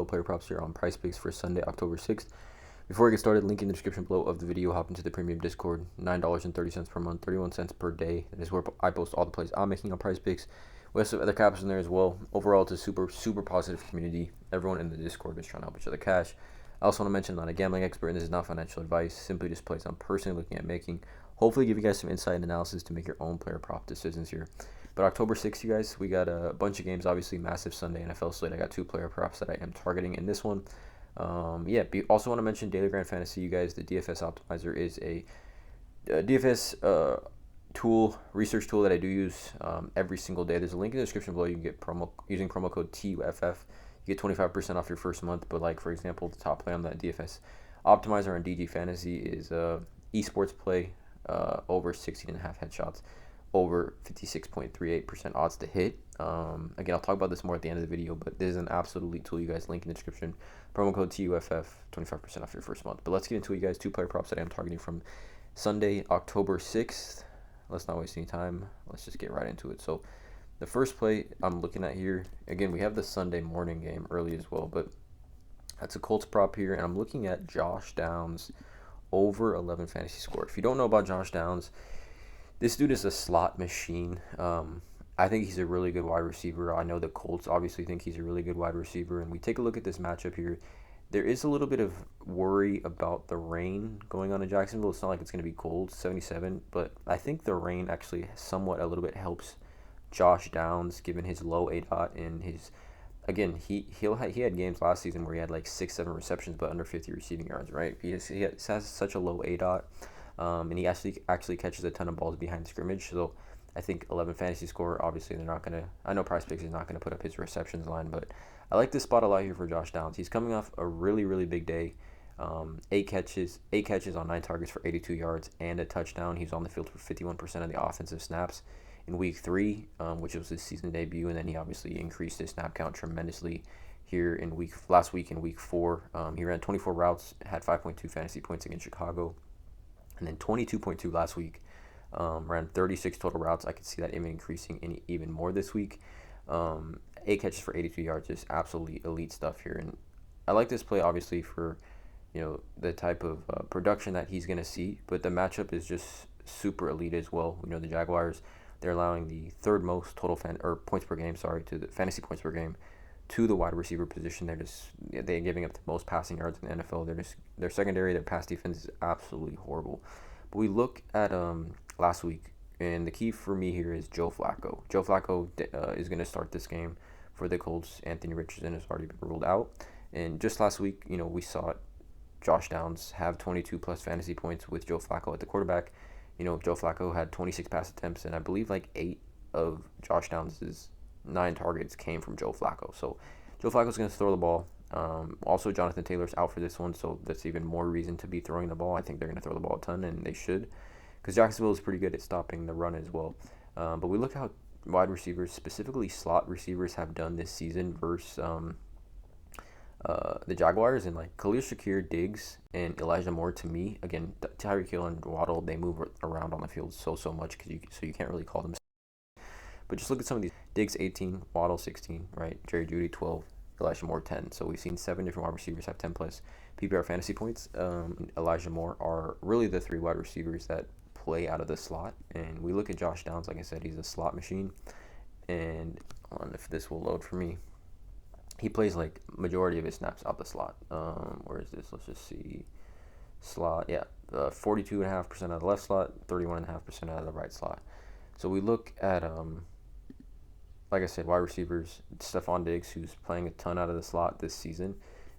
NFL player props here on PrizePicks for Sunday, October 6th. Before we get started, link in the description below of the video. Hop into the premium Discord, $9.30 per month, 31 cents per day. That is where I post all the plays I'm making on PrizePicks. We have some other caps in there as well. Overall, it's a super positive community. Everyone in the Discord is trying to help each other cash. I also want to mention I'm not a gambling expert, and this is not financial advice. Simply just plays I'm personally looking at making. Hopefully give you guys some insight and analysis to make your own player prop decisions here. But October 6th, you guys, we got a bunch of games. Obviously, massive Sunday NFL slate. I got 2 player props that I am targeting in this one. Also want to mention Daily Grand Fantasy, you guys. The DFS Optimizer is a DFS research tool that I do use every single day. There's a link in the description below. You can get using promo code TUFF. You get 25% off your first month. But like, for example, the top play on that DFS Optimizer on DG Fantasy is esports play over 16.5 headshots, over 56.38% odds to hit. Again, I'll talk about this more at the end of the video, but this is an absolute elite tool, you guys. Link in the description. Promo code TUFF, 25% off your first month. But let's get into it, you guys. 2 player props that I am targeting from Sunday, October 6th. Let's not waste any time. Let's just get right into it. So the first play I'm looking at here, again, we have the Sunday morning game early as well, but that's a Colts prop here, and I'm looking at Josh Downs over 11 fantasy score. If you don't know about Josh Downs, this dude is a slot machine. I think he's a really good wide receiver. I know the Colts obviously think he's a really good wide receiver, and we take a look at this matchup here. There is a little bit of worry about the rain going on in Jacksonville. It's not like it's going to be cold, 77, but I think the rain actually somewhat a little bit helps Josh Downs, given his low ADOT and his, again, he had games last season where he had like 6-7 receptions but under 50 receiving yards, right? He has such a low ADOT, and he actually catches a ton of balls behind the scrimmage. So I think 11 fantasy score. Obviously, they're not gonna. I know PrizePicks is not gonna put up his receptions line, but I like this spot a lot here for Josh Downs. He's coming off a really big day. 8 catches on 9 targets for 82 yards and a touchdown. He's on the field for 51% of the offensive snaps in week 3, which was his season debut, and then he obviously increased his snap count tremendously here in last week in week 4. He ran 24 routes, had 5.2 fantasy points against Chicago, and then 22.2 last week. Ran 36 total routes. I could see that even increasing even more this week. 8 catches for 82 yards, just absolutely elite stuff here. And I like this play obviously for the type of production that he's going to see, but the matchup is just super elite as well. The Jaguars, they're allowing the 3rd most total points per game, to the fantasy points per game to the wide receiver position. They're giving up the most passing yards in the NFL. Their secondary, their pass defense is absolutely horrible. But we look at last week, and the key for me here is Joe Flacco. Joe Flacco is going to start this game for the Colts. Anthony Richardson has already been ruled out. And just last week, we saw Josh Downs have 22 plus fantasy points with Joe Flacco at the quarterback. Joe Flacco had 26 pass attempts, and I believe like 8 of Josh Downs' 9 targets came from Joe Flacco. So Joe Flacco's going to throw the ball. Also, Jonathan Taylor's out for this one, so that's even more reason to be throwing the ball. I think they're going to throw the ball a ton, and they should, because Jacksonville is pretty good at stopping the run as well. But we look how wide receivers, specifically slot receivers, have done this season versus the Jaguars, and like Khalil Shakir, Diggs, and Elijah Moore. To me, again, Tyreek Hill and Waddle, they move around on the field so much so you can't really call them. But just look at some of these: Diggs 18, Waddle 16, right? Jerry Jeudy 12. Elijah Moore 10. So we've seen 7 different wide receivers have 10 plus PPR fantasy points. Elijah Moore are really the 3 wide receivers that play out of the slot. And we look at Josh Downs, like I said, he's a slot machine. And if this will load for me, he plays like majority of his snaps out the slot. Where is this? Let's just see. Slot, yeah, 42.5% out of the left slot, 31.5% out of the right slot. So we look at like I said, wide receivers, Stephon Diggs, who's playing a ton out of the slot this season.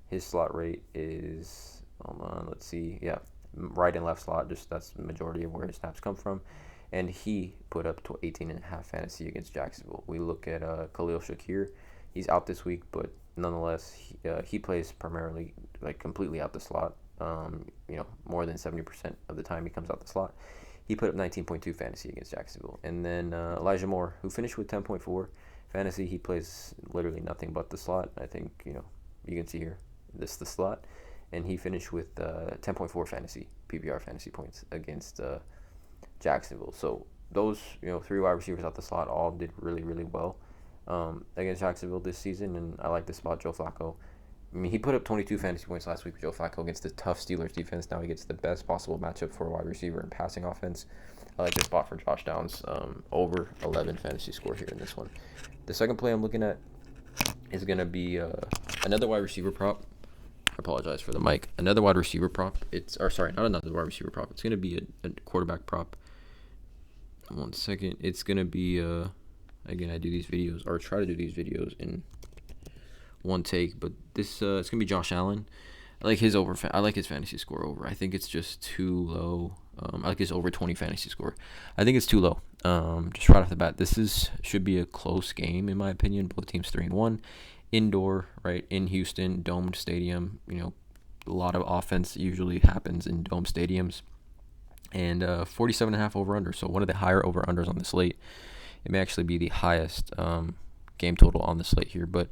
His slot rate is, right and left slot. Just that's the majority of where his snaps come from. And he put up to 18.5 fantasy against Jacksonville. We look at Khalil Shakir. He's out this week, but nonetheless, he plays primarily, like, completely out the slot. More than 70% of the time he comes out the slot. He put up 19.2 fantasy against Jacksonville. And then Elijah Moore, who finished with 10.4 fantasy, he plays literally nothing but the slot. I think, you can see here, this is the slot. And he finished with 10.4 fantasy, PPR fantasy points against Jacksonville. So those, 3 wide receivers out the slot all did really well against Jacksonville this season. And I like this spot, Joe Flacco. I mean, he put up 22 fantasy points last week with Joe Flacco against the tough Steelers defense. Now he gets the best possible matchup for a wide receiver and passing offense. I like this spot for Josh Downs, over 11 fantasy score here in this one. The second play I'm looking at is going to be another wide receiver prop. I apologize for the mic. Another wide receiver prop. Not another wide receiver prop. It's going to be a quarterback prop. 1 second. It's going to be, again, I do these videos, or try to do these videos in one take, but this it's gonna be Josh Allen. I like his fantasy score over. I think it's just too low. I like his over 20 fantasy score. I think it's too low. Just right off the bat, should be a close game in my opinion. Both teams 3-1, indoor, right, in Houston, domed stadium. You know, a lot of offense usually happens in dome stadiums, and 47.5 over under. So one of the higher over unders on the slate. It may actually be the highest game total on the slate here, but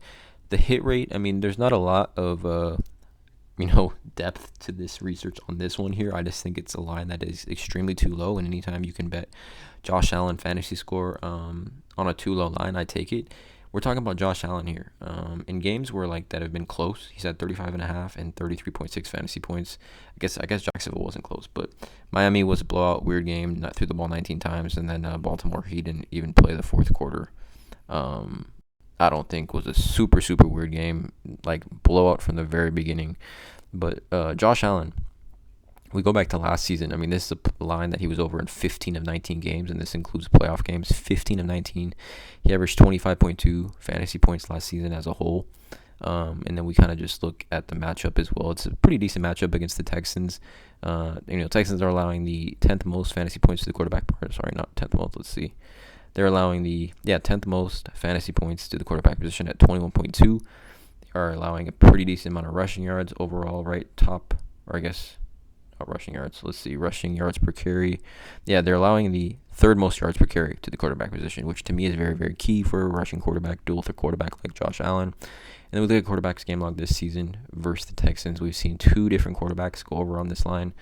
the hit rate, I mean, there's not a lot of, depth to this research on this one here. I just think it's a line that is extremely too low, and anytime you can bet Josh Allen fantasy score on a too low line, I take it. We're talking about Josh Allen here. In games where that have been close, he's had 35.5 and 33.6 fantasy points. I guess Jacksonville wasn't close, but Miami was a blowout, weird game, not threw the ball 19 times, and then Baltimore, he didn't even play the fourth quarter. I don't think was a super, super weird game, blowout from the very beginning. But Josh Allen, we go back to last season. I mean, this is a line that he was over in 15 of 19 games, and this includes playoff games. 15 of 19. He averaged 25.2 fantasy points last season as a whole. And then we kind of just look at the matchup as well. It's a pretty decent matchup against the Texans. Texans are allowing the 10th most fantasy points to the quarterback. Sorry, not 10th most. Let's see. They're allowing the 10th most fantasy points to the quarterback position at 21.2. They are allowing a pretty decent amount of rushing yards overall, right? Not rushing yards. Let's see, rushing yards per carry. Yeah, they're allowing the third most yards per carry to the quarterback position, which to me is very, very key for a rushing quarterback, duel with a quarterback like Josh Allen. And then we look at quarterbacks game log this season versus the Texans. We've seen two different quarterbacks go over on this line.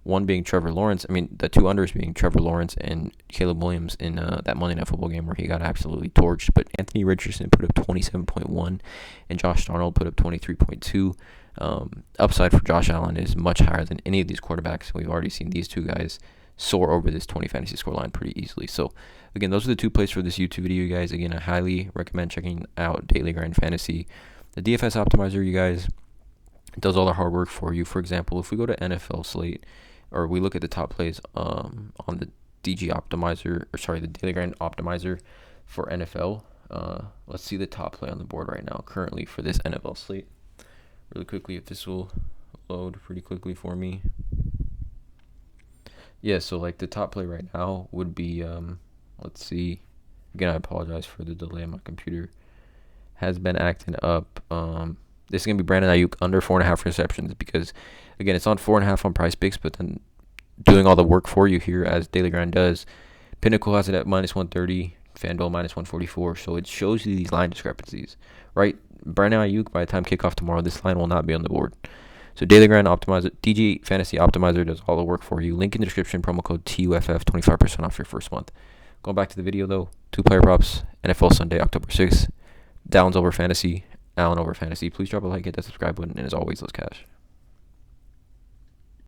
One being Trevor Lawrence. I mean, the two unders being Trevor Lawrence and Caleb Williams in that Monday Night Football game where he got absolutely torched. But Anthony Richardson put up 27.1 and Josh Darnold put up 23.2. Upside for Josh Allen is much higher than any of these quarterbacks. We've already seen these two guys soar over this 20 fantasy score line pretty easily. So, again, those are the two plays for this YouTube video, you guys. Again, I highly recommend checking out Daily Grind Fantasy. The DFS optimizer, you guys, does all the hard work for you. For example, if we go to NFL slate, or we look at the top plays on the the Daily Grind optimizer for NFL. Let's see the top play on the board right now currently for this NFL slate. Really quickly, if this will load pretty quickly for me. Yeah, so the top play right now would be, let's see. Again, I apologize for the delay on my computer. Has been acting up. This is going to be Brandon Ayuk under 4.5 receptions because, again, it's on 4.5 on PrizePicks, but then doing all the work for you here as Daily Grind does. Pinnacle has it at -130, FanDuel -144, so it shows you these line discrepancies, right? Brandon Ayuk, by the time kickoff tomorrow, this line will not be on the board. So Daily Grind Optimizer, DG Fantasy Optimizer does all the work for you. Link in the description, promo code TUFF, 25% off your first month. Going back to the video, though, two player props, NFL Sunday, October 6th. Downs over fantasy, Allen over fantasy. Please drop a like, hit that subscribe button, and as always, let's cash.